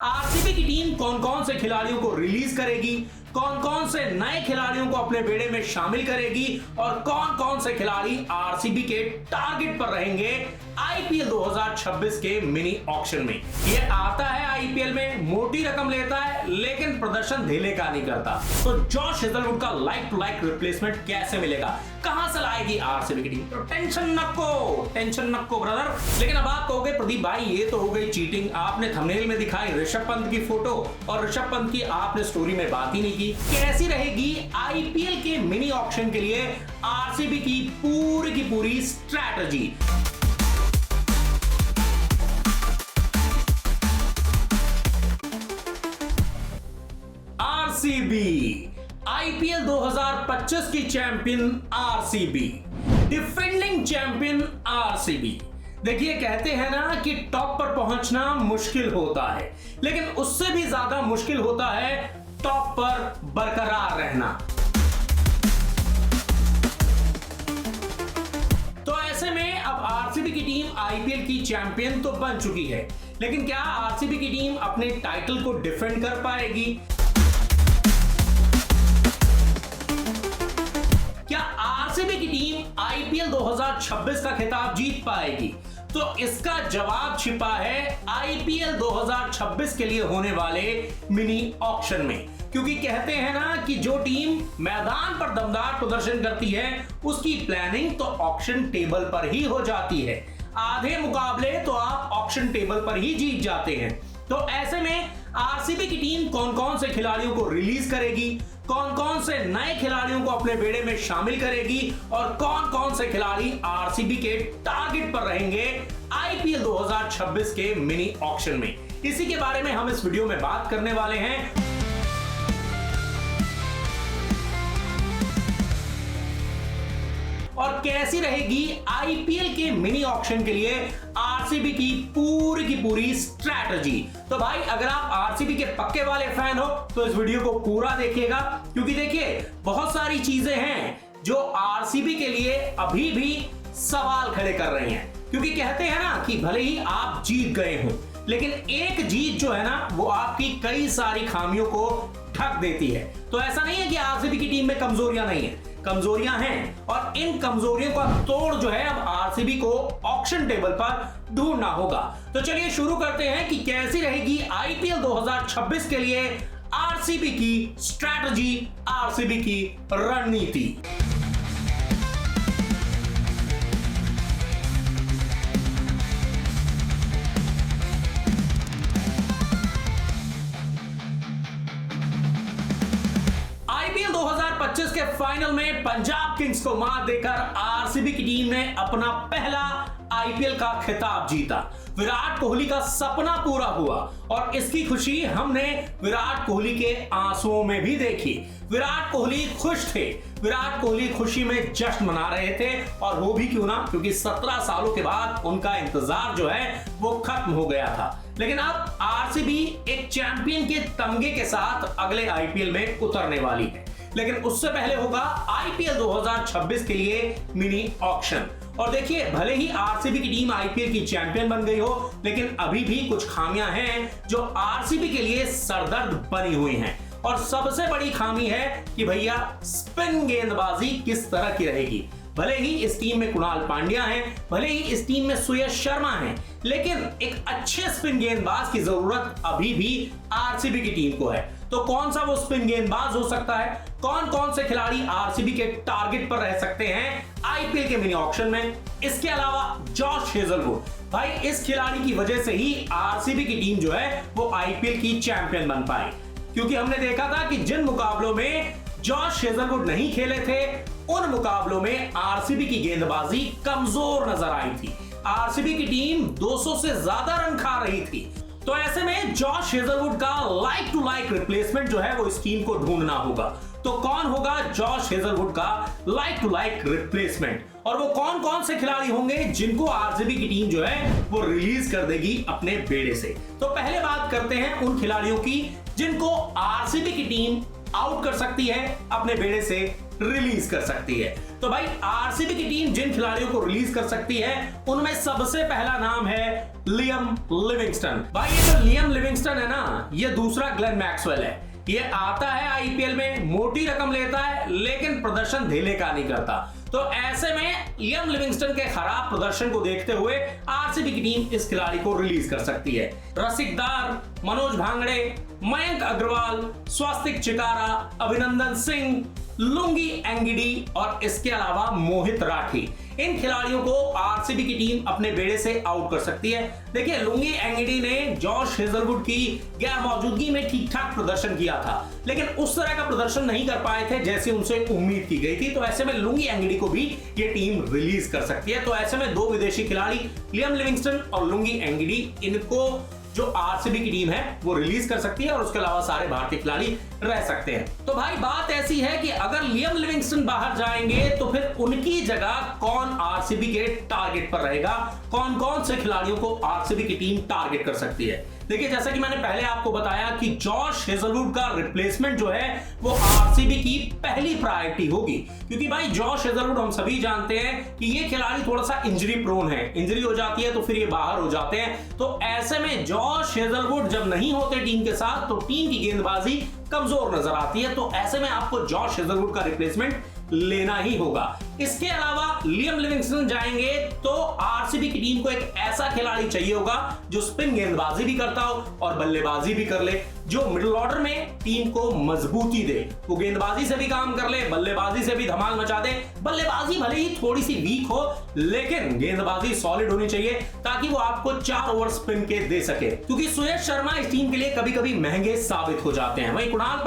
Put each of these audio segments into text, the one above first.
RCB की team कौन कौन से खिलाड़ियों को रिलीज करेगी, कौन कौन से नए खिलाड़ियों को अपने बेड़े में शामिल करेगी और कौन कौन से खिलाड़ी आरसीबी के टारगेट पर रहेंगे आईपीएल 2026 के मिनी ऑक्शन में। ये आता है आईपीएल में, मोटी रकम लेता है लेकिन प्रदर्शन ढीले का नहीं करता। तो जॉश हेजलवुड का लाइक टू लाइक रिप्लेसमेंट कैसे मिलेगा, कहां से लाएगी आरसीबी की टीम? तो टेंशन नको ब्रदर। लेकिन अब आप कहोगे प्रदीप भाई ये तो हो गई चीटिंग, आपने थंबनेल में दिखाई ऋषभ पंत की फोटो और ऋषभ पंत की आपने स्टोरी में बात ही नहीं की। कैसी रहेगी आईपीएल के मिनी ऑक्शन के लिए आरसीबी की पूरी स्ट्रैटेजी? आरसीबी आईपीएल 2025 की champion RCB, defending champion RCB. देखिए कहते हैं ना कि टॉप पर पहुंचना मुश्किल होता है, लेकिन उससे भी ज्यादा मुश्किल होता है टॉप पर बरकरार रहना। तो ऐसे में अब आरसीबी की टीम आईपीएल की चैंपियन तो बन चुकी है, लेकिन क्या आरसीबी की टीम अपने टाइटल को डिफेंड कर पाएगी? क्या आरसीबी की टीम आईपीएल 2026 का खिताब जीत पाएगी? तो इसका जवाब छिपा है आईपीएल 2026 के लिए होने वाले मिनी ऑक्शन में। क्योंकि कहते हैं ना कि जो टीम मैदान पर दमदार प्रदर्शन करती है उसकी प्लानिंग तो ऑक्शन टेबल पर ही हो जाती है। आधे मुकाबले तो आप ऑक्शन टेबल पर ही जीत जाते हैं। तो ऐसे में आरसीबी की टीम कौन कौन से खिलाड़ियों को रिलीज करेगी, कौन कौन से नए खिलाड़ियों को अपने बेड़े में शामिल करेगी और कौन कौन से खिलाड़ी आरसीबी के टारगेट पर रहेंगे आईपीएल 2026 के मिनी ऑक्शन में, इसी के बारे में हम इस वीडियो में बात करने वाले हैं। और कैसी रहेगी आईपीएल के मिनी ऑक्शन के लिए आरसीबी की पूरी स्ट्रैटेजी? तो भाई अगर आप आरसीबी के पक्के वाले फैन हो तो इस वीडियो को पूरा देखिएगा, क्योंकि देखिए बहुत सारी चीजें हैं जो आरसीबी के लिए अभी भी सवाल खड़े कर रही हैं। क्योंकि कहते हैं ना कि भले ही आप जीत गए हो, लेकिन एक जीत जो है ना वो आपकी कई सारी खामियों को ढक देती है। तो ऐसा नहीं है कि आरसीबी की टीम में कमजोरियां नहीं है, कमजोरियां हैं और इन कमजोरियों का तोड़ जो है अब आरसीबी को ऑक्शन टेबल पर ढूंढना होगा। तो चलिए शुरू करते हैं कि कैसी रहेगी आईपीएल 2026 के लिए आरसीबी की स्ट्रैटेजी, आरसीबी की रणनीति। आईपीएल 2025 के फाइनल में पंजाब किंग्स को मात देकर आरसीबी की टीम ने अपना पहला आईपीएल का खिताब जीता। विराट कोहली का सपना पूरा हुआ और इसकी खुशी हमने विराट कोहली के आंसुओं में भी देखी। विराट कोहली खुश थे, विराट कोहली खुशी में जश्न मना रहे थे, और वो भी क्यों ना, क्योंकि 17 सालों के बाद उनका इंतजार जो है वो खत्म हो गया था। लेकिन अब आरसीबी एक चैंपियन के तमगे के साथ अगले आईपीएल में उतरने वाली है, लेकिन उससे पहले होगा आईपीएल 2026 के लिए मिनी ऑक्शन। और देखिए भले ही आरसीबी की टीम आईपीएल की चैंपियन बन गई हो, लेकिन अभी भी कुछ खामियां हैं जो आरसीबी के लिए सरदर्द बनी हुई हैं। और सबसे बड़ी खामी है कि भैया स्पिन गेंदबाजी किस तरह की रहेगी। भले ही इस टीम में कुणाल पांड्या हैं, भले ही इस टीम में सुयश शर्मा हैं, लेकिन एक अच्छे स्पिन गेंदबाज की जरूरत अभी भी आरसीबी की टीम को है। तो कौन सा वो स्पिन गेंदबाज हो सकता है, कौन कौन से खिलाड़ी आरसीबी के टारगेट पर रह सकते हैं आईपीएल के मिनी ऑक्शन में? इसके अलावा जॉश हेजलवुड, भाई इस खिलाड़ी की वजह से ही आरसीबी की टीम जो है वो आईपीएल की चैंपियन बन पाई। क्योंकि हमने देखा था कि जिन मुकाबलों में जॉश हेजलवुड नहीं खेले थे उन मुकाबलों में आरसीबी की गेंदबाजी कमजोर नजर आई थी। आरसीबी की टीम 200 से ज्यादा रन खा रही थी। तो ऐसे में जॉश हेजलवुड का लाइक टू लाइक रिप्लेसमेंट जो है वो इस टीम को ढूंढना होगा। तो कौन होगा जॉश हेजलवुड का लाइक टू लाइक रिप्लेसमेंट, और वो कौन कौन से खिलाड़ी होंगे जिनको आरसीबी की टीम जो है वो रिलीज कर देगी अपने बेड़े से? तो पहले बात करते हैं उन खिलाड़ियों की जिनको आरसीबी की टीम आउट कर सकती है अपने बेड़े से रिलीज कर सकती है। तो भाई आरसीबी की टीम जिन खिलाड़ियों को रिलीज कर सकती है उनमें सबसे पहला नाम है लियम लिविंगस्टन। भाई ये जो लियम लिविंगस्टन है ना, ये दूसरा ग्लेन मैक्सवेल है। ये आता है आईपीएल में, मोटी रकम लेता है, लेकिन प्रदर्शन धेले का नहीं करता। तो ऐसे में लियम लिविंगस्टन के खराब प्रदर्शन को देखते हुए आरसीबी की टीम इस खिलाड़ी को रिलीज कर सकती है। रसिकदार, मनोज भांगड़े, मयंक अग्रवाल, स्वास्तिक चिकारा, अभिनंदन सिंह, लुंगी एंगिडी और इसके अलावा मोहित राठी, इन खिलाड़ियों को आरसीबी की टीम अपने बेड़े से आउट कर सकती है। देखिए लुंगी एंगिडी ने जॉश हेजलवुड की गैर मौजूदगी में ठीक ठाक प्रदर्शन किया था, लेकिन उस तरह का प्रदर्शन नहीं कर पाए थे जैसे उनसे उम्मीद की गई थी। तो ऐसे में लुंगी एंगिडी को भी ये टीम रिलीज कर सकती है। तो ऐसे में दो विदेशी खिलाड़ी लियम लिविंगस्टन और लुंगी एंगिडी, इनको जो आरसीबी की टीम है वो रिलीज कर सकती है और उसके अलावा सारे भारतीय खिलाड़ी रह सकते हैं। तो भाई बात ऐसी है कि अगर लियम लिविंगस्टन बाहर जाएंगे तो फिर उनकी जगह कौन आरसीबी के टारगेट पर रहेगा, कौन कौन से खिलाड़ियों को आरसीबी की टीम टारगेट कर सकती है। देखिए जैसा कि मैंने पहले आपको बताया कि जॉश हेजलवुड का रिप्लेसमेंट जो है वो आरसीबी की पहली प्रायोरिटी होगी, क्योंकि भाई जॉश हेजलवुड हम सभी जानते हैं कि ये खिलाड़ी थोड़ा सा इंजरी प्रोन है, इंजरी हो जाती है तो फिर ये बाहर हो जाते हैं। तो ऐसे में जॉश हेजलवुड जब नहीं होते टीम के साथ तो टीम की गेंदबाजी कमजोर नजर आती है। तो ऐसे में आपको जॉश हेजलवुड का रिप्लेसमेंट लेना ही होगा। इसके अलावा लियम लिविंगस्टन जाएंगे तो आरसीबी की टीम को एक ऐसा खिलाड़ी चाहिए होगा जो स्पिन गेंदबाजी भी करता हो और बल्लेबाजी भी कर ले, जो मिडिल ऑर्डर में टीम को मजबूती दे। वो गेंदबाजी से भी काम कर ले, बल्लेबाजी से भी धमाल मचा दे। बल्लेबाजी भले ही थोड़ी सी वीक हो लेकिन गेंदबाजी सॉलिड होनी चाहिए ताकि वो आपको 4 ओवर स्पिन के दे सके, क्योंकि सुयश शर्मा इस टीम के लिए कभी कभी महंगे साबित हो जाते हैं। वहीं कुणाल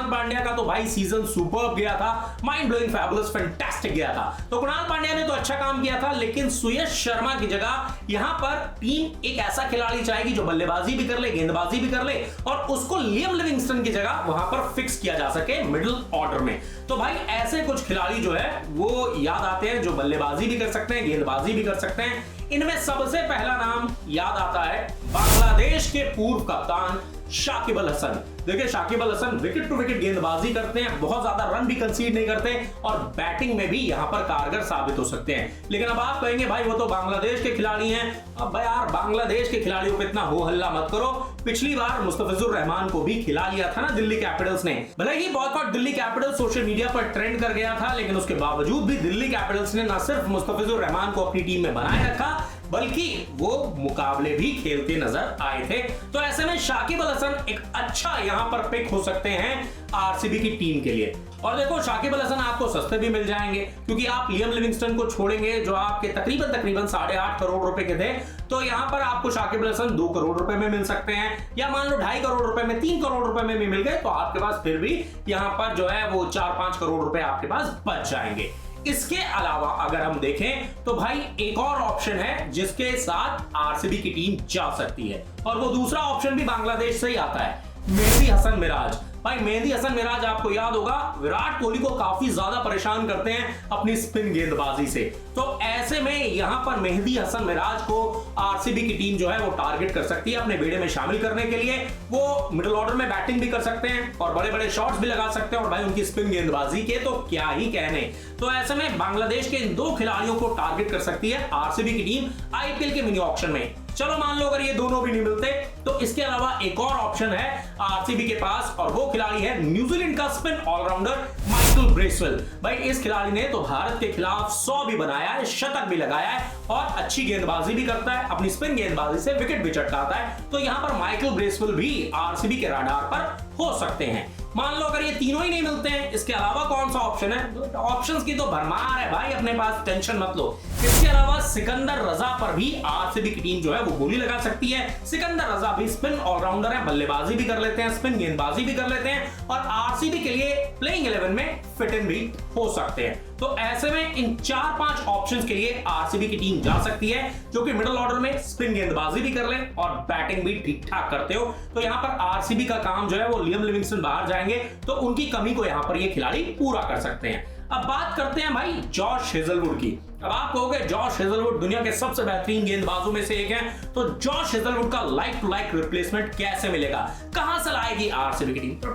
पांड्या का तो भाई सीजन सुपर्ब गया था, माइंड ब्लोइंग, फैबुलस, फैंटास्टिक गया था। तो कुणाल पांड्या ने तो अच्छा काम किया था, लेकिन सुयश शर्मा की जगह यहां पर टीम एक ऐसा खिलाड़ी चाहेगी जो बल्लेबाजी भी कर ले, गेंदबाजी भी कर ले और उसको लियम लिविंगस्टन की जगह वहां पर फिक्स किया जा सके मिडिल ऑर्डर में। तो भाई ऐसे कुछ खिलाड़ी जो है वो याद आते हैं जो बल्लेबाजी भी कर सकते हैं, गेंदबाजी भी कर सकते हैं। इनमें सबसे पहला नाम याद आता है बांग्लादेश के पूर्व कप्तान शाकिब अल हसन। देखिए Shakib Al Hasan wicket to wicket गेंदबाजी करते हैं, बहुत ज्यादा रन भी कंसीड नहीं करते और बैटिंग में भी यहां पर कारगर साबित हो सकते हैं। लेकिन अब आप कहेंगे भाई वो तो बांग्लादेश के खिलाड़ी हैं। अब भाई यार बांग्लादेश के खिलाड़ियों पे इतना हो हल्ला मत करो। पिछली बार मुस्तफिजुर रहमान को भी खिला लिया था ना दिल्ली कैपिटल्स ने। भले ही boycott Delhi Capitals social media पर ट्रेंड कर गया था, लेकिन उसके बावजूद भी दिल्ली कैपिटल्स ने न सिर्फ मुस्तफिजुर रहमान को अपनी टीम में बनाए रखा बल्कि वो मुकाबले भी खेलते नजर आए थे। तो ऐसे में शाकिब अल हसन एक अच्छा यहां पर पिक हो सकते हैं आरसीबी की टीम के लिए। और देखो शाकिब अल हसन आपको सस्ते भी मिल जाएंगे, क्योंकि आप लियम लिविंगस्टन को छोड़ेंगे जो आपके तकरीबन 8.5 करोड़ रुपए के थे, तो यहां पर आपको शाकिब अल हसन 2 करोड़ रुपए में मिल सकते हैं, या मान लो 2.5 करोड़ रुपए में, 3 करोड़ रुपए में भी मिल गए तो आपके पास फिर भी यहां पर जो है वो 4-5 करोड़ रुपए आपके पास बच जाएंगे। इसके अलावा अगर हम देखें तो भाई एक और ऑप्शन है जिसके साथ आरसीबी की टीम जा सकती है, और वो दूसरा ऑप्शन भी बांग्लादेश से ही आता है, मेहदी हसन मिराज। भाई मेहदी हसन मिराज आपको याद होगा विराट कोहली को काफी ज्यादा परेशान करते हैं अपनी स्पिन गेंदबाजी से। तो ऐसे में यहां पर मेहदी हसन मिराज को आरसीबी की टीम जो है वो टारगेट कर सकती है अपने बेड़े में शामिल करने के लिए। वो मिडिल ऑर्डर में बैटिंग भी कर सकते हैं और बड़े बड़े शॉट्स भी लगा सकते हैं, और भाई उनकी स्पिन गेंदबाजी के तो क्या ही कहने। तो ऐसे में बांग्लादेश के इन 2 खिलाड़ियों को टारगेट कर सकती है आरसीबी की टीम आईपीएल के मिनी ऑक्शन में। चलो मान लो अगर ये दोनों भी नहीं मिलते तो इसके अलावा एक और ऑप्शन है आरसीबी के पास, और वो खिलाड़ी है न्यूजीलैंड का स्पिन ऑलराउंडर माइकल ब्रेसवेल। भाई इस खिलाड़ी ने तो भारत के खिलाफ 100 भी बनाया है, शतक भी लगाया है और अच्छी गेंदबाजी भी करता है, अपनी स्पिन गेंदबाजी से विकेट भी चटकाता है। तो यहां पर माइकल ब्रेसवेल भी आरसीबी के रडार पर हो सकते हैं। मान लो अगर ये तीनों ही नहीं मिलते हैं, इसके अलावा कौन सा ऑप्शन है? ऑप्शंस की तो भरमार है भाई अपने पास, टेंशन मत लो। इसके अलावा सिकंदर रजा पर भी आरसीबी की टीम जो है वो गोली लगा सकती है। सिकंदर रजा भी स्पिन ऑलराउंडर है, बल्लेबाजी भी कर लेते हैं, स्पिन गेंदबाजी भी कर लेते हैं और आरसीबी के लिए प्लेइंग 11 में फिट इन भी हो सकते हैं। तो ऐसे में इन 4-5 ऑप्शंस के लिए आरसीबी की टीम जा सकती है, जो कि मिडिल ऑर्डर में स्पिन गेंदबाजी भी कर ले और बैटिंग भी ठीक ठाक करते हो। तो यहां पर आरसीबी का काम जो है वो लियम लिविंगस्टन बाहर जाएंगे तो उनकी कमी को यहां पर ये खिलाड़ी पूरा कर सकते हैं। अब बात करते हैं भाई जॉश हेजलवुड की। अब आप कहोगे जॉश हेजलवुड दुनिया के सबसे बेहतरीन गेंदबाजों में से एक हैं, तो जॉश हेजलवुड का लाइक टू लाइक रिप्लेसमेंट कैसे मिलेगा, कहां से लाएगी आरसीबी की टीम? तो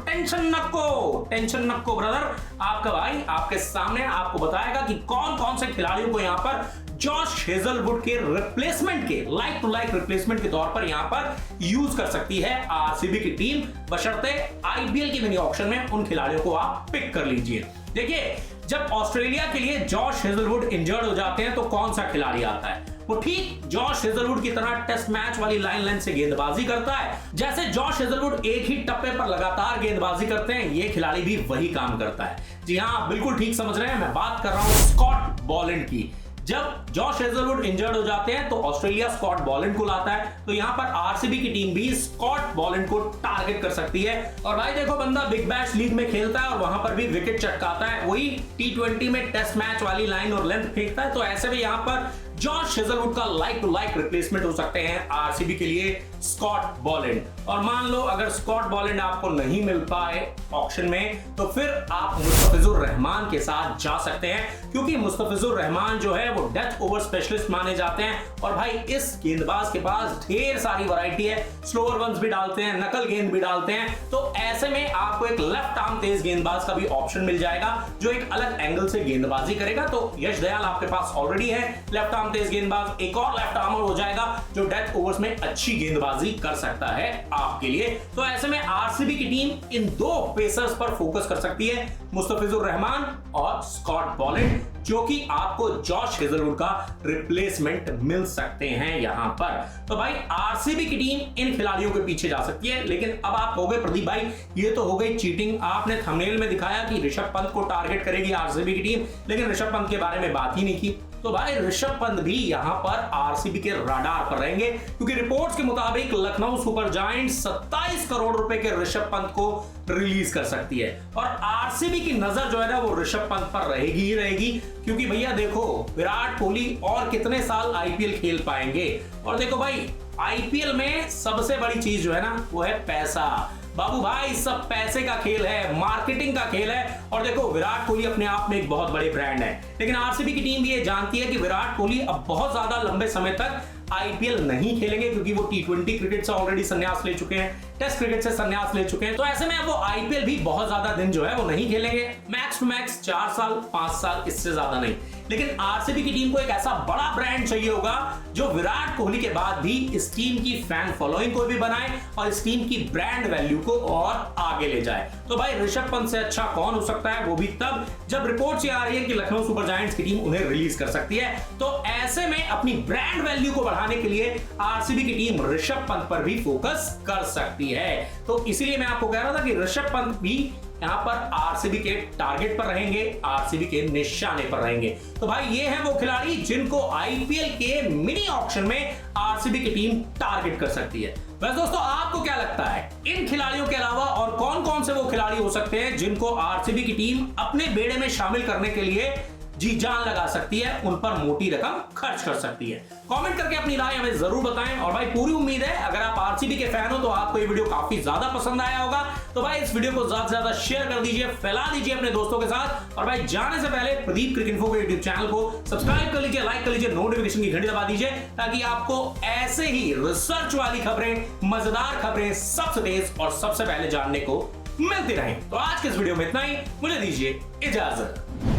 टेंशन नको ब्रदर, आपका भाई आपके सामने आपको बताएगा कि कौन कौन से खिलाड़ियों को यहां पर जॉश हेजलवुड के रिप्लेसमेंट के लाइक टू लाइक रिप्लेसमेंट के तौर पर यहां पर यूज कर सकती है आरसीबी की टीम, बशर्ते आईपीएल की मिनी ऑक्शन में उन खिलाड़ियों को आप पिक कर लीजिए। देखिए, जब ऑस्ट्रेलिया के लिए जॉश हेजलवुड इंजर्ड हो जाते हैं तो कौन सा खिलाड़ी आता है? वो ठीक जॉश हेजलवुड की तरह टेस्ट मैच वाली लाइन लेंथ से गेंदबाजी करता है। जैसे जॉश हेजलवुड एक ही टप्पे पर लगातार गेंदबाजी करते हैं, ये खिलाड़ी भी वही काम करता है। जी हां, बिल्कुल ठीक समझ रहे हैं, मैं बात कर रहा हूं स्कॉट बॉलैंड की। जब जॉश हेजलवुड इंजर्ड हो जाते हैं तो ऑस्ट्रेलिया स्कॉट बॉलैंड को लाता है, तो यहां पर आरसीबी की टीम भी स्कॉट बॉलैंड को टारगेट कर सकती है। और भाई देखो, बंदा बिग बैश लीग में खेलता है और वहां पर भी विकेट चटकाता है, वही टी20 में टेस्ट मैच वाली लाइन और लेंथ फेंकता है, तो ऐसे में यहां पर जॉश हेजलवुड का लाइक टू लाइक रिप्लेसमेंट हो सकते हैं आरसीबी के लिए स्कॉट बॉलैंड। और मान लो अगर स्कॉट बॉलैंड आपको नहीं मिल पाए ऑक्शन में, तो फिर आप मुस्तफिजुर रहमान के साथ जा सकते हैं, क्योंकि मुस्तफिजुर रहमान जो है वो डेथ ओवर स्पेशलिस्ट माने जाते हैं। और भाई इस गेंदबाज के पास ढेर सारी वैरायटी है, स्लोअर वंस भी डालते हैं, नकल गेंद भी डालते हैं, तो ऐसे में आपको एक लेफ्ट आर्म तेज गेंदबाज का भी ऑप्शन मिल जाएगा जो एक अलग एंगल से गेंदबाजी करेगा। तो यश दयाल आपके पास ऑलरेडी है लेफ्ट आर्म तेज गेंदबाज, एक और लेफ्ट आर्मर हो जाएगा जो डेथ ओवर्स में अच्छी गेंदबाजी कर सकता है आपके लिए। तो ऐसे में आरसीबी की टीम इन दो पेसर्स पर फोकस कर सकती है, मुस्तफिजुर रहमान और स्कॉट बॉलैंड, जो कि आपको जॉश हेजलवुड का रिप्लेसमेंट मिल सकते हैं यहां पर। तो भाई आरसीबी की टीम इन खिलाड़ियों के पीछे जा सकती है। लेकिन अब आप कहोगे प्रदीप भाई ये तो हो गई चीटिंग, आपने थंबनेल में दिखाया कि ऋषभ पंत को टारगेट करेगी आरसीबी की टीम, लेकिन ऋषभ पंत के बारे में बात ही नहीं की। तो भाई ऋषभ पंत भी यहां पर आरसीबी के रडार पर रहेंगे, क्योंकि रिपोर्ट्स के मुताबिक लखनऊ सुपर जायंट्स 27 करोड़ रुपए के ऋषभ पंत को रिलीज कर सकती है। और आरसीबी की नजर जो है ना वो ऋषभ पंत पर रहेगी ही रहेगी, क्योंकि भैया देखो विराट कोहली और कितने साल आईपीएल खेल पाएंगे। और देखो भाई आईपीएल में सबसे बड़ी चीज जो है ना वो है पैसा। बाबू भाई सब पैसे का खेल है, मार्केटिंग का खेल है। और देखो विराट कोहली अपने आप में एक बहुत बड़े ब्रांड है, लेकिन आरसीबी की टीम भी ये जानती है कि विराट कोहली अब बहुत ज्यादा लंबे समय तक आईपीएल नहीं खेलेंगे, क्योंकि वो टी20 क्रिकेट से ऑलरेडी संन्यास ले चुके हैं, टेस्ट क्रिकेट से संन्यास ले चुके हैं। तो ऐसे में वो आईपीएल भी बहुत ज्यादा दिन जो है वो नहीं खेलेंगे, मैक्स टू मैक्स 4 साल 5 साल, इससे ज्यादा नहीं। लेकिन आरसीबी की टीम को एक ऐसा बड़ा ब्रांड चाहिए होगा जो विराट कोहली के बाद भी इस टीम की फैन फॉलोइंग को भी बनाए और इस टीम की ब्रांड वैल्यू को और आगे ले जाए। तो भाई ऋषभ पंत से अच्छा कौन हो सकता है, वो भी तब जब रिपोर्ट्स ये आ रही है कि लखनऊ सुपर जायंट्स की टीम उन्हें रिलीज कर सकती है। तो ऐसे में अपनी ब्रांड वैल्यू को बढ़ाने के लिए आरसीबी की टीम ऋषभ पंत पर भी फोकस कर सकती है। तो इसीलिए मैं आपको कह रहा था कि ऋषभ पंत भी यहां पर आरसीबी के टारगेट पर रहेंगे, आरसीबी के निशाने पर रहेंगे। तो भाई ये हैं वो खिलाड़ी जिनको आईपीएल के मिनी ऑक्शन में आरसीबी की टीम टारगेट कर सकती है। वैसे दोस्तों आपको क्या लगता है इन खिलाड़ियों के अलावा और कौन कौन से वो खिलाड़ी हो सकते हैं जिनको आरसीबी की टीम अपने बेड़े में शामिल करने के लिए जी जान लगा सकती है, उन पर मोटी रकम खर्च कर सकती है? कमेंट करके अपनी राय हमें जरूर बताएं। और भाई पूरी उम्मीद है अगर आप आरसीबी के फैन हो तो आपको ये वीडियो काफी ज्यादा पसंद आया होगा। तो भाई इस वीडियो को ज्यादा से ज्यादा शेयर कर दीजिए, फैला दीजिए अपने दोस्तों के साथ। और भाई जाने से पहले प्रदीप क्रिकइन्फो के यूट्यूब चैनल को सब्सक्राइब कर लीजिए, लाइक कर लीजिए, नोटिफिकेशन की घंटी दबा दीजिए, ताकि आपको ऐसे ही रिसर्च वाली खबरें, मजेदार खबरें सबसे तेज और सबसे पहले जानने को मिलती रहें। तो आज के इस वीडियो में इतना ही, मुझे दीजिए इजाजत।